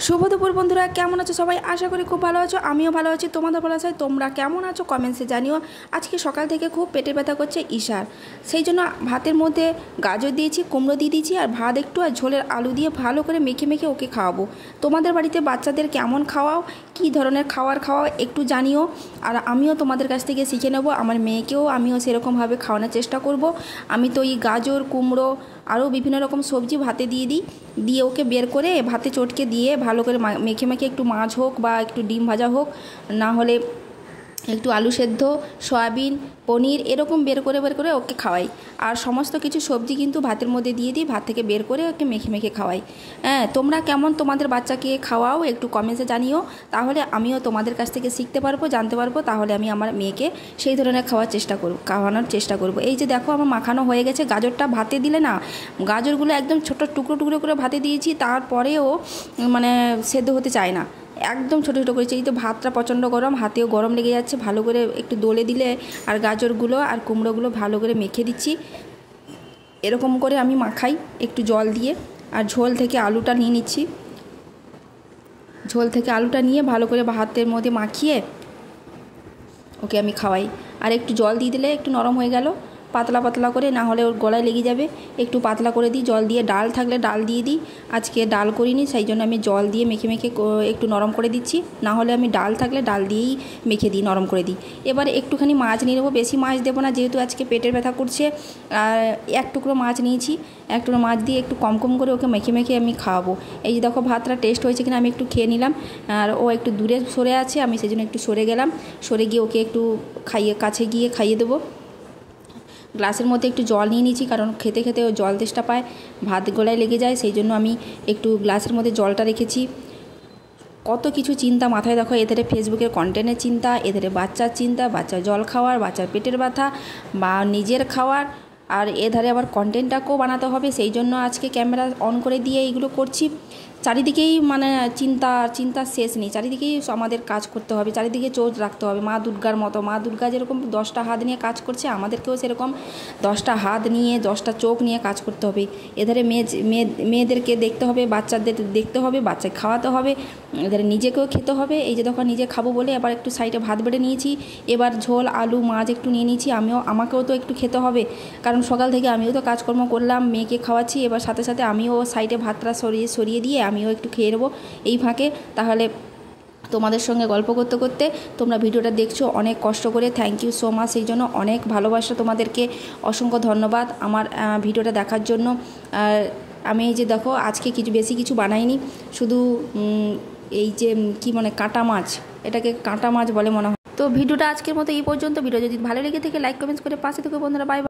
শুভ দুপুর বন্ধুরা, কেমন আছো সবাই? আশা করি খুব ভালো আছো। আমিও ভালো আছি। তোমাদের ভালো আছে? তোমরা কেমন আছো কমেন্টসে জানিও। আজকে সকাল থেকে খুব পেটের ব্যথা করছে ঈশার, সেই জন্য ভাতের মধ্যে গাজর দিয়েছি, কুমড়ো দিয়ে দিয়েছি, আর ভাত একটু আর ঝোলের আলু দিয়ে ভালো করে মেখে মেখে ওকে খাওয়াবো। তোমাদের বাড়িতে বাচ্চাদের কেমন খাওয়াও, কী ধরনের খাওয়ার খাওয়াও একটু জানিও, আর আমিও তোমাদের কাছ থেকে শিখে নেব। আমার মেয়েকেও আমিও সেরকমভাবে খাওয়ানোর চেষ্টা করব। আমি তো এই গাজর, কুমড়ো আরও বিভিন্ন রকম সবজি ভাতে দিয়ে ওকে বের করে ভাতে চটকে দিয়ে ভালো করে মেখে মেখে একটু মাছ হোক বা একটু ডিম ভাজা হোক, না হলে একটু আলু সেদ্ধ, সয়াবিন, পনির এরকম বের করে ওকে খাওয়াই। আর সমস্ত কিছু সবজি কিন্তু ভাতের মধ্যে দিয়ে দিই, ভাত থেকে বের করে ওকে মেখে মেখে খাওয়াই। হ্যাঁ, তোমরা কেমন তোমাদের বাচ্চাকে খাওয়াও একটু কমেন্টে জানিও, তাহলে আমিও তোমাদের কাছ থেকে শিখতে পারবো, জানতে পারবো। তাহলে আমি আমার মেয়েকে সেই ধরনের খাওয়ানোর চেষ্টা করব। এই যে দেখো, আমার মাখানো হয়ে গেছে। গাজরটা ভাতে দিলে না, গাজরগুলো একদম ছোটো টুকরো টুকরো করে ভাতে দিয়েছি, তারপরেও মানে সেদ্ধ হতে চায় না, একদম ছোটো ছোটো করেছি। এই তো ভাতটা প্রচণ্ড গরম, হাতেও গরম লেগে যাচ্ছে। ভালো করে একটু দলে দিলে আর গাজরগুলো আর কুমড়োগুলো ভালো করে মেখে দিচ্ছি। এরকম করে আমি মাখাই একটু জল দিয়ে। আর ঝোল থেকে আলুটা নিয়ে নিচ্ছি। ঝোল থেকে আলুটা নিয়ে ভালো করে ভাতের মধ্যে মাখিয়ে ওকে আমি খাওয়াই। আর একটু জল দিয়ে দিলে একটু নরম হয়ে গেল, পাতলা পাতলা করে, না হলে ওর গলায় লেগে যাবে। একটু পাতলা করে দিই জল দিয়ে। ডাল থাকলে ডাল দিয়ে দিই, আজকে ডাল করিনি, সেই জন্য আমি জল দিয়ে মেখে মেখে একটু নরম করে দিচ্ছি। না হলে আমি ডাল থাকলে ডাল দিয়েই মেখে দিই, নরম করে দিই। এবার একটুখানি মাছ নিয়ে নেবো, বেশি মাছ দেবো না, যেহেতু আজকে পেটের ব্যথা করছে। আর এক টুকরো মাছ নিয়েছি, এক টুকরো মাছ দিয়ে একটু কম কম করে ওকে মেখে মেখে আমি খাওয়াবো। এই যে দেখো, ভাতটা টেস্ট হয়েছে কিনা আমি একটু খেয়ে নিলাম। আর ও একটু দূরে সরে আছে, আমি সেই জন্য একটু সরে গেলাম। সরে গিয়ে ওকে একটু কাছে গিয়ে খাইয়ে দেবো। গ্লাসের মধ্যে একটু জল নিয়ে নিয়েছি, কারণ খেতে খেতে ও জল তেষ্টা পায়, ভাত গলায় লেগে যায়, সেই জন্য আমি একটু গ্লাসের মধ্যে জলটা রেখেছি। কত কিছু চিন্তা মাথায়, দেখো, এধারে ফেসবুকের কন্টেন্টের চিন্তা, এধারে বাচ্চার চিন্তা, বাচ্চার জল খাওয়ার, বাচ্চার পেটের ব্যথা বা নিজের খাওয়ার, আর এধারে আবার কন্টেন্টটাকেও বানাতে হবে। সেই জন্য আজকে ক্যামেরা অন করে দিয়ে এইগুলো করছি। চারিদিকেই মানে চিন্তার শেষ নেই, চারিদিকেই আমাদের কাজ করতে হবে, চারিদিকে চোখ রাখতে হবে। মা দুর্গার মতো, মা দুর্গা যেরকম 10টা হাত নিয়ে কাজ করছে, আমাদেরকেও সেরকম 10টা হাত নিয়ে 10টা চোখ নিয়ে কাজ করতে হবে। এধারে মেয়েদেরকে দেখতে হবে, বাচ্চাদের দেখতে হবে, বাচ্চাকে খাওয়াতে হবে, এধারে নিজেকেও খেতে হবে। এই যে দেখো, নিজে খাবো বলে এবার একটু সাইডে ভাত বেড়ে নিয়েছি। এবার ঝোল, আলু, মাছ একটু নিয়ে নিয়েছি। আমাকেও তো একটু খেতে হবে, কারণ সকাল থেকে আমিও তো কাজকর্ম করলাম, মেয়েকে খাওয়াচ্ছি। এবার সাথে সাথে আমিও সাইডে ভাতটা সরিয়ে দিয়ে আমিও একটু খেয়ে নেবো এই ফাঁকে। তাহলে তোমাদের সঙ্গে গল্প করতে করতে তোমরা ভিডিওটা দেখছো অনেক কষ্ট করে, থ্যাংক ইউ সো মাচ। সেই জন্য অনেক ভালোবাসা তোমাদেরকে, অসংখ্য ধন্যবাদ আমার ভিডিওটা দেখার জন্য। আর আমি এই যে দেখো, আজকে বেশি কিছু বানাইনি, শুধু এই যে কি মানে কাঁটা মাছ, এটাকে কাঁটা মাছ বলে মনে হয়। তো ভিডিওটা আজকের মতো এই পর্যন্ত। ভিডিও যদি ভালো লেগে থাকে লাইক কমেন্টস করে পাশে থেকে বন্ধুরা, বাই।